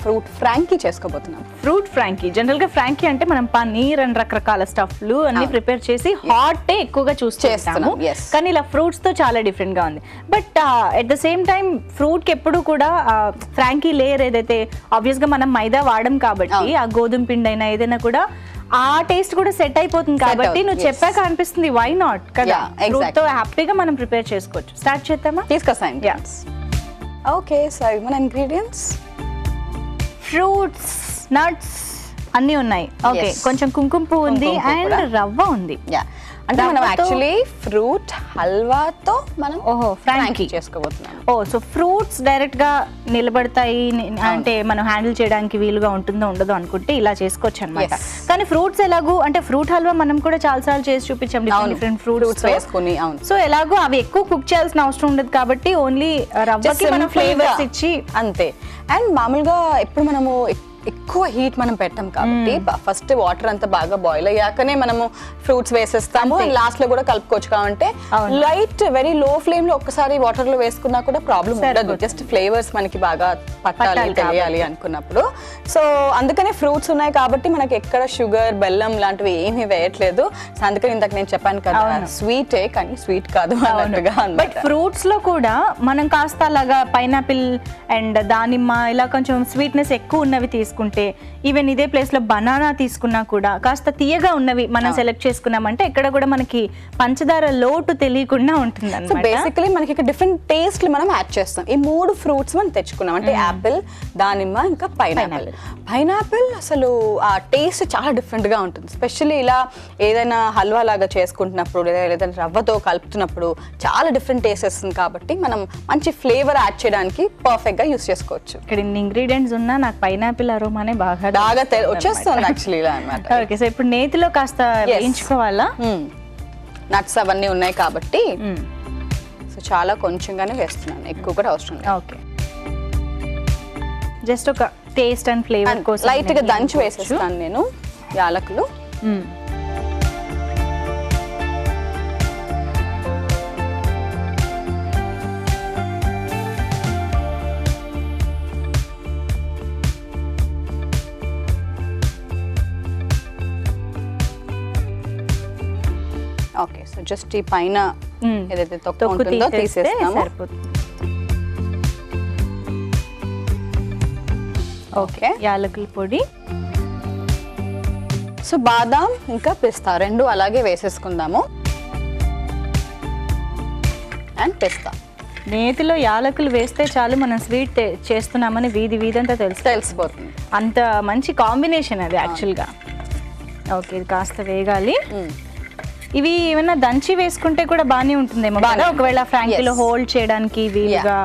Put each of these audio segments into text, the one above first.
Fruit frankie చేసుకోబోతున్నాం. Fruit frankie, general గా frankie అంటే మనం పన్నీర్ అండ్ రకరకాల స్టఫ్లు అన్ని ప్రిపేర్ చేసి హాట్ ఎక్కువగా చూస్ చేస్తాము, కానీ ఇలా ఫ్రూట్స్ తో చాలా డిఫరెంట్ గా ఉంది. But at the same time fruit కి ఎప్పుడు కూడా ఫ్రాంకీ లేయర్ ఏదైతే ఆబ్వియస్ గా మనం మైదా వాడడం కాబట్టి ఆ గోధుమ పిండి అయినా ఏదైనా కూడా ఆ టేస్ట్ కూడా సెట్ అయిపోతుంది కాబట్టి నువ్వు చెప్పాక అనిపిస్తుంది వై నాట్ కదా, ఫ్రూట్ తో హ్యాపీగా మనం ప్రిపేర్ చేసుకోవచ్చు. స్టార్ట్ చేద్దామా? తీసుకొస్తాను. ఓకే, సో మన ఇంగ్రీడియంట్స్ ఫ్రూట్స్, నట్స్ అన్నీ ఉన్నాయి. ఓకే, కొంచెం కుంకుమ పువ్వు ఉంది అండ్ రవ్వ ఉంది. అంటే మనం యాక్చువల్లీ ఫ్రూట్ హల్వాతో మనం ఫ్రాంకీ చేసుకోబోతున్నాం. సో ఫ్రూట్స్ డైరెక్ట్ గా నిలబడతాయి అంటే మనం హ్యాండిల్ చేయడానికి వీలుగా ఉంటుందో ఉండదో అనుకుంటే ఇలా చేసుకోవచ్చు అనమాట. కానీ ఫ్రూట్స్ ఎలాగో అంటే ఫ్రూట్ హల్వా మనం కూడా చాలా సార్లు చేసి చూపించాం డిఫరెంట్ ఫ్రూట్స్ వేసుకుని. సో ఎలాగో అవి ఎక్కువ కుక్ చేయాల్సిన అవసరం ఉండదు కాబట్టి ఓన్లీ రవ్వకి మనం ఫ్లేవర్స్ ఇచ్చి అంతే. అండ్ మామూలుగా ఎప్పుడు మనము ఎక్కువ హీట్ మనం పెట్టాం కాబట్టి ఫస్ట్ వాటర్ అంతా బాగా బాయిల్ అయ్యాకనే మనము ఫ్రూట్స్ వేసేస్తాము, లాస్ట్ లో కూడా కలుపుకోవచ్చు. కాబట్టి లైట్ వెరీ లో ఫ్లేమ్ లో ఒక్కసారి వాటర్ లో వేసుకున్నా కూడా ప్రాబ్లం ఉండదు. జస్ట్ ఫ్లేవర్స్ మనకి బాగా పట్టాలి తెలియాలి అనుకున్నప్పుడు. సో అందుకనే ఫ్రూట్స్ ఉన్నాయి కాబట్టి మనకి ఎక్కడ షుగర్ బెల్లం లాంటివి ఏమీ వేయట్లేదు. సో అందుకని ఇందాక నేను చెప్పాను కదా స్వీటే కానీ స్వీట్ కాదు అన్నట్టుగా. బట్ ఫ్రూట్స్ లో కూడా మనం కాస్త అలాగా పైనాపిల్ అండ్ దానిమ్మ ఇలా కొంచెం స్వీట్నెస్ ఎక్కువ ఉన్నవి తీసుకుంటే, ఈవెన్ ఇదే ప్లేస్ లో బనానా తీసుకున్నా కూడా కాస్త తీయగా ఉన్నవి మనం సెలెక్ట్ చేసుకున్నామంటే ఎక్కడ కూడా మనకి పంచదార లోటు తెలియకుండా ఉంటుంది అన్నమాట. బేసికలీ మనకి ఇక్కడ డిఫరెంట్ టేస్ట్లు మనం యాడ్ చేస్తాం. ఈ 3 ఫ్రూట్స్ మనం తెచ్చుకున్నాం అంటే యాపిల్, దానిమ్మ, ఇంకా పైనాపిల్. పైనాపిల్ అసలు ఆ టేస్ట్ చాలా డిఫరెంట్ గా ఉంటుంది. స్పెషల్లీ ఇలా ఏదైనా హల్వా లాగా చేసుకుంటున్నప్పుడు లేదా రవ్వతో కలుపుతున్నప్పుడు చాలా డిఫరెంట్ టేస్ట్ వస్తుంది కాబట్టి మనం మంచి ఫ్లేవర్ యాడ్ చేయడానికి పర్ఫెక్ట్ గా యూస్ చేసుకోవచ్చు. ఇక్కడ ఇన్ని ఇంగ్రీడియంట్స్ ఉన్నా నాకు పైనాపిల్ అరోమానే బాగా వచ్చేస్తుంది యాక్చువల్లీ ఇలా అన్నమాట. ఓకే, సో ఇప్పుడు నేతిలో కాస్త వేయించుకోవాలా? నట్స్ అవన్నీ ఉన్నాయి కాబట్టి సో చాలా కొంచెంగానే వేస్తున్నాను, ఎక్కువ కూడా అవసరం లేదు. ఓకే, జస్ట్ ఒక టేస్ట్ అండ్ ఫ్లేవర్ కోసం లైట్ గా దంచి వేసేస్తాను నేను యాలకులు. ఓకే, సో జస్ట్ ఈ పైన ఏదైతే తొక్కు ఉంటుందో తీసేస్తాము. ఓకే, యాలకుల పొడి. సో బాదాం ఇంకా పిస్తా రెండు అలాగే వేసేసుకుందాము. అండ్ పిస్తా నేతిలో యాలకులు వేస్తే చాలు మనం స్వీట్ చేస్తున్నామని వీధంతా తెలిసిపోతుంది. అంత మంచి కాంబినేషన్ అది యాక్చువల్గా. ఓకే, ఇది కాస్త వేగాలి. ఇవి ఏమైనా దంచి వేసుకుంటే కూడా బాగానే ఉంటుందేమో కదా, ఒకవేళ ఫ్రాంకీలో హోల్డ్ చేయడానికి వీలుగా.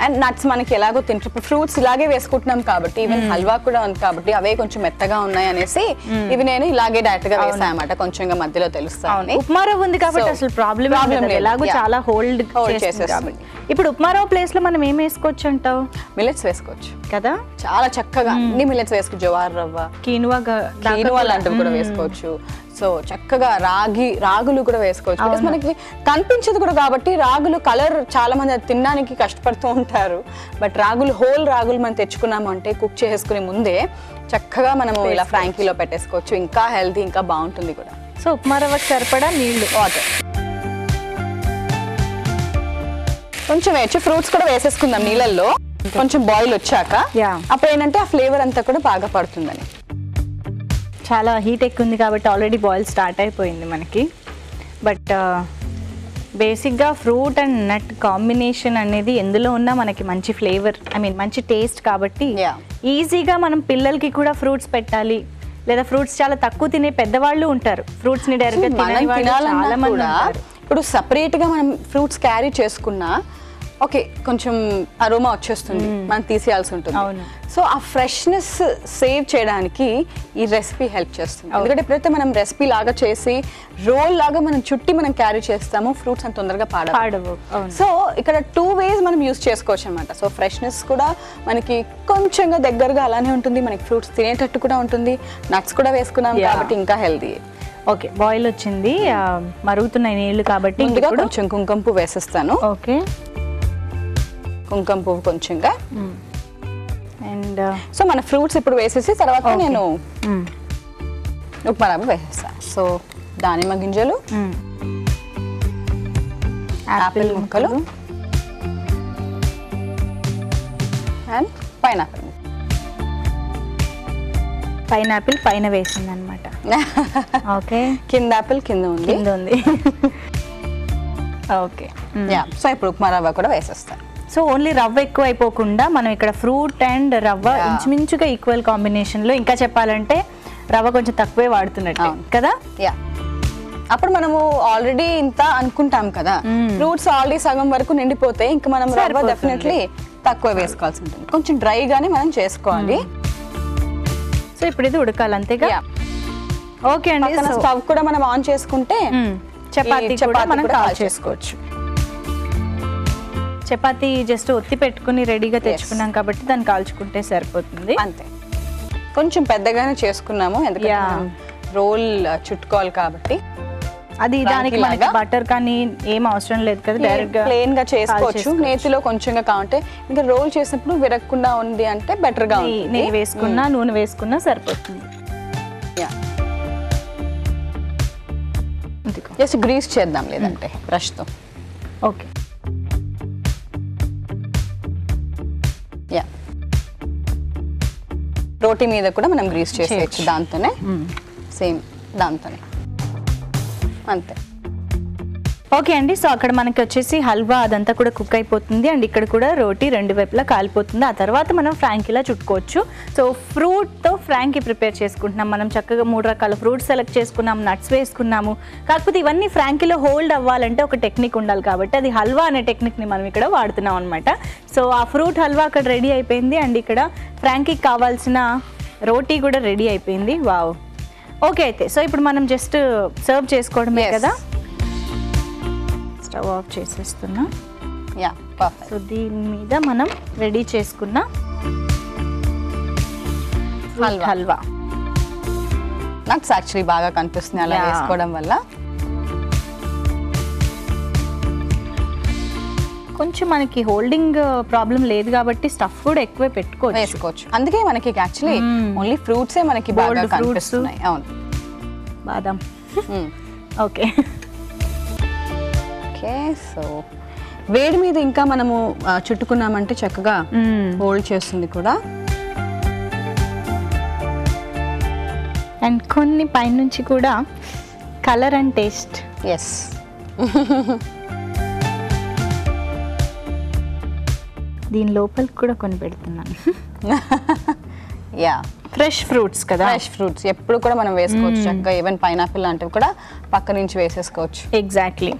అండ్ నట్స్ మనకి ఎలాగో తింటే ఫ్రూట్స్ ఇలాగే వేసుకుంటున్నాం కాబట్టి ఈవెన్ హల్వా కూడా ఉంది కాబట్టి అవే కొంచెం మెత్తగా ఉన్నాయి అనేసి ఇవి నేను ఇలాగే డైరెక్ట్ గా వేసాను అన్నమాట. కొంచెంగా మధ్యలో తెలుస్తాను. ఉప్మా రవ్వ ఉంది కాబట్టి అసలు ప్రాబ్లం ఎలాగో చాలా హోల్డ్ చేసేస్తాం. ఇప్పుడు ఉప్మా రవ్వ ప్లేస్ లో మనం ఏం వేసుకోవచ్చు అంటావు? మిల్లెట్స్ వేసుకోవచ్చు కదా, చాలా చక్కగా అన్ని మిల్లెట్స్ వేసుకోవచ్చు. జవార్ రవ్వ, కీనువా లాంటివి కూడా వేసుకోవచ్చు. సో చక్కగా రాగులు కూడా వేసుకోవచ్చు. బికాస్ మనకి కనిపించదు కూడా కాబట్టి రాగులు కలర్ చాలా మంది తినడానికి కష్టపడుతూ ఉంటారు. బట్ హోల్ రాగులు మనం తెచ్చుకున్నాము అంటే కుక్ చేసుకునే ముందే చక్కగా మనము ఇలా ఫ్రాంకీలో పెట్టేసుకోవచ్చు. ఇంకా హెల్తీ, ఇంకా బాగుంటుంది కూడా. సో ఉప్మా రవ్వకి సరిపడా నీళ్లు, వాటర్ కొంచెం వేయచ్చు. ఫ్రూట్స్ కూడా వేసేసుకుందాం నీళ్ళల్లో కొంచెం బాయిల్ వచ్చాక. అప్పుడు ఏంటంటే ఆ ఫ్లేవర్ అంతా కూడా బాగా పడుతుందని. చాలా హీట్ ఎక్కువ ఉంది కాబట్టి ఆల్రెడీ బాయిల్ స్టార్ట్ అయిపోయింది మనకి. బట్ బేసిక్గా ఫ్రూట్ అండ్ నట్ కాంబినేషన్ అనేది ఎందులో ఉన్నా మనకి మంచి ఫ్లేవర్, మంచి టేస్ట్ కాబట్టి ఈజీగా మనం పిల్లలకి కూడా ఫ్రూట్స్ పెట్టాలి. లేదా ఫ్రూట్స్ చాలా తక్కువ తినే పెద్దవాళ్ళు ఉంటారు, ఫ్రూట్స్ ని డైరెక్ట్ గా చాలా మంది ఉంటారు. ఇప్పుడు సపరేట్ గా మనం ఫ్రూట్స్ క్యారీ చేసుకున్నా ఓకే కొంచెం అరోమా వచ్చేస్తుంది, మనం తీసేయాల్సి ఉంటుంది. సో ఆ ఫ్రెష్నెస్ సేవ్ చేయడానికి ఈ రెసిపీ హెల్ప్ చేస్తుంది. ఎందుకంటే ఎప్పుడైతే మనం రెసిపీ లాగా చేసి రోల్ లాగా మనం చుట్టి మనం క్యారీ చేస్తామో ఫ్రూట్స్ అంత తొందరగా పాడవు. సో ఇక్కడ 2 ways మనం యూస్ చేసుకోవచ్చు అనమాట. సో ఫ్రెష్నెస్ కూడా మనకి కొంచెంగా దగ్గరగా అలానే ఉంటుంది, మనకి ఫ్రూట్స్ తినేటట్టు కూడా ఉంటుంది. నట్స్ కూడా వేసుకున్నాం కాబట్టి ఇంకా హెల్తీ. ఓకే, బాయిల్ వచ్చింది, మరుగుతున్నాయి నీళ్లు కాబట్టి కొంచెం కుంకుమ పువ్వు వేసేస్తాను. ఓకే, కుంకుమ పువ్వు కొంచెంగా. అండ్ అండ్ సో మన ఫ్రూట్స్ ఇప్పుడు వేసేసి తర్వాత నేను ఉప్మా రవ్వ వేసేస్తాను. సో దానిమ్మ గింజలు, యాపిల్ ముక్కలు అండ్ పైనాపిల్ పైన వేసింది అనమాట. ఓకే, కింద యాపిల్ కింద ఉంది. ఓకే, సో ఇప్పుడు ఉప్మా రవ్వ కూడా వేసేస్తాను. సో ఓన్లీ రవ్వ ఎక్కువ అయిపోకుండా మనం ఇక్కడ ఫ్రూట్ అండ్ రవ్వ ఇంచుమించుగా ఈక్వల్ కాంబినేషన్ లో, ఇంకా చెప్పాలంటే రవ్వ కొంచెం తక్కువే వాడుతున్నట్టు కదా. అప్పుడు మనము ఆల్రెడీ ఇంత అనుకుంటాం కదా, ఫ్రూట్స్ ఆల్రెడీ సగం వరకు నిండిపోతే ఇంకా మనం రవ్వ డెఫినెట్లీ తక్కువ వేసుకోవాల్సి ఉంటుంది. కొంచెం డ్రై గానే మనం చేసుకోవాలి. సో ఇప్పుడు ఇది ఉడకాలి అంతేగా. ఓకే అండి, స్టవ్ కూడా మనం ఆన్ చేసుకుంటే చపాతీ కూడా మనం కాల్ చేసుకోవచ్చు. చపాతీ జస్ట్ ఒత్తి పెట్టుకుని రెడీగా తెచ్చుకున్నాం కాబట్టి దాన్ని కాల్చుకుంటే సరిపోతుంది. అంతే, కొంచెం పెద్దగానే చేసుకున్నాము ఎందుకంటే రోల్ చుట్టుకోవాలి కాబట్టి. అది దానికి మనకి బటర్ కానీ ఏం అవసరం లేదు కదా, డైరెక్ట్ గా ప్లెయిన్ గా చేసుకోవచ్చు. నేతిలో కొంచెంగా కావాలంటే ఇంకా రోల్ చేసినప్పుడు విరగకుండా ఉంది అంటే బెటర్ గా ఉంటుంది. నెయ్యి వేసుకున్నా నూనె వేసుకున్నా సరిపోతుంది. జస్ట్ గ్రీస్ చేద్దాం లేదంటే బ్రష్ తో. ఓకే, రోటీ మీద కూడా మనం గ్రీస్ చేసేయచ్చు దాంతోనే, సేమ్ దాంతోనే అంతే. ఓకే అండి, సో అక్కడ మనకి వచ్చేసి హల్వా అదంతా కూడా కుక్ అయిపోతుంది అండ్ ఇక్కడ కూడా రోటీ రెండు వైపులా కాలిపోతుంది. ఆ తర్వాత మనం ఫ్రాంకీలా చుట్టుకోవచ్చు. సో ఫ్రూట్తో ఫ్రాంకీ ప్రిపేర్ చేసుకుంటున్నాం. మనం చక్కగా 3 రకాల ఫ్రూట్స్ సెలెక్ట్ చేసుకున్నాం, నట్స్ వేసుకున్నాము. కాకపోతే ఇవన్నీ ఫ్రాంకీలో హోల్డ్ అవ్వాలంటే ఒక టెక్నిక్ ఉండాలి కాబట్టి అది హల్వా అనే టెక్నిక్ని మనం ఇక్కడ వాడుతున్నాం అనమాట. సో ఆ ఫ్రూట్ హల్వా అక్కడ రెడీ అయిపోయింది అండ్ ఇక్కడ ఫ్రాంకీకి కావాల్సిన రోటీ కూడా రెడీ అయిపోయింది. Wow, okay. అయితే సో ఇప్పుడు మనం జస్ట్ సర్వ్ చేసుకోవడమే కదా. Stove off చేసేస్తున్నా. సో దీని మీద మనం రెడీ చేసుకున్న హల్వా. నట్స్ యాక్చువల్లీ బాగా కనిపిస్తుంది అలా వేసుకోవడం వల్ల. కొంచెం మనకి హోల్డింగ్ ప్రాబ్లం లేదు కాబట్టి స్టఫ్ కూడా ఎక్కువే వేసుకోవచ్చు. అందుకే మనకి యాక్చువల్లీ ఓన్లీ ఫ్రూట్సే మనకి బాగా కనిపిస్తున్నాయి. అవును, బాదం. ఓకే ఓకే, సో వేడి మీద ఇంకా మనము చుట్టుకున్నామంటే చక్కగా హోల్డ్ చేస్తుంది కూడా. అండ్ కొన్ని పైనుంచి కూడా కలర్ అండ్ టేస్ట్. ఎస్, దీని లోపలికి కూడా కొన్ని పెడుతున్నాను. యా, ఫ్రెష్ ఫ్రూట్స్ కదా. ఫ్రెష్ ఫ్రూట్స్ ఎప్పుడు కూడా మనం వేసుకోవచ్చు చక్కగా. ఈవెన్ పైనాపిల్ లాంటివి కూడా పక్క నుంచి వేసేసుకోవచ్చు. ఎగ్జాక్ట్లీ.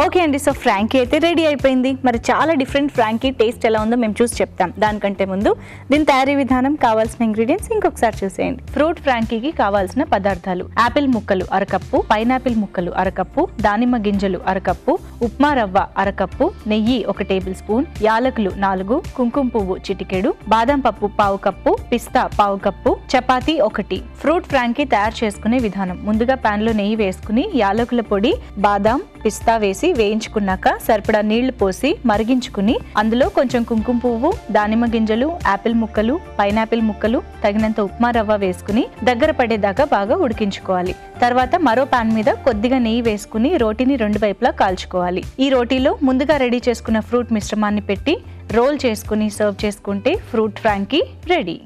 ఓకే అండి, సో ఫ్రాంకీ అయితే రెడీ అయిపోయింది. మరి చాలా డిఫరెంట్ ఫ్రాంకీ టేస్ట్ ఎలా ఉందో మేము చూసి చెప్తాం. దానికంటే ముందు దీని తయారీ విధానం, కావాల్సిన ఇంగ్రీడియంట్స్ ఇంకొకసారి చూసేయండి. ఫ్రూట్ ఫ్రాంకీకి కావాల్సిన పదార్థాలు: యాపిల్ ముక్కలు అరకప్పు, పైనాపిల్ ముక్కలు అరకప్పు, దానిమ్మ గింజలు అరకప్పు, ఉప్మా రవ్వ అరకప్పు, నెయ్యి 1 టేబుల్ స్పూన్, యాలకులు 4, కుంకుమ పువ్వు చిటికెడు, బాదం పప్పు 1/2 కప్పు, పిస్తా 1/2 కప్పు, చపాతీ 1. ఫ్రూట్ ఫ్రాంకీ తయారు చేసుకునే విధానం: ముందుగా పాన్ లో నెయ్యి వేసుకుని యాలకుల పొడి, బాదం, పిస్తా వేసి వేయించుకున్నాక సరిపడా నీళ్లు పోసి మరిగించుకుని అందులో కొంచెం కుంకుమ పువ్వు, దానిమ్మ గింజలు, యాపిల్ ముక్కలు, పైనాపిల్ ముక్కలు, తగినంత ఉప్మా రవ్వ వేసుకుని దగ్గర పడేదాకా బాగా ఉడికించుకోవాలి. తర్వాత మరో పాన్ మీద కొద్దిగా నెయ్యి వేసుకుని రోటీని 2 వైపులా కాల్చుకోవాలి. ఈ రోటీలో ముందుగా రెడీ చేసుకున్న ఫ్రూట్ మిశ్రమాన్ని పెట్టి రోల్ చేసుకుని సర్వ్ చేసుకుంటే ఫ్రూట్ ఫ్రాంకీ రెడీ.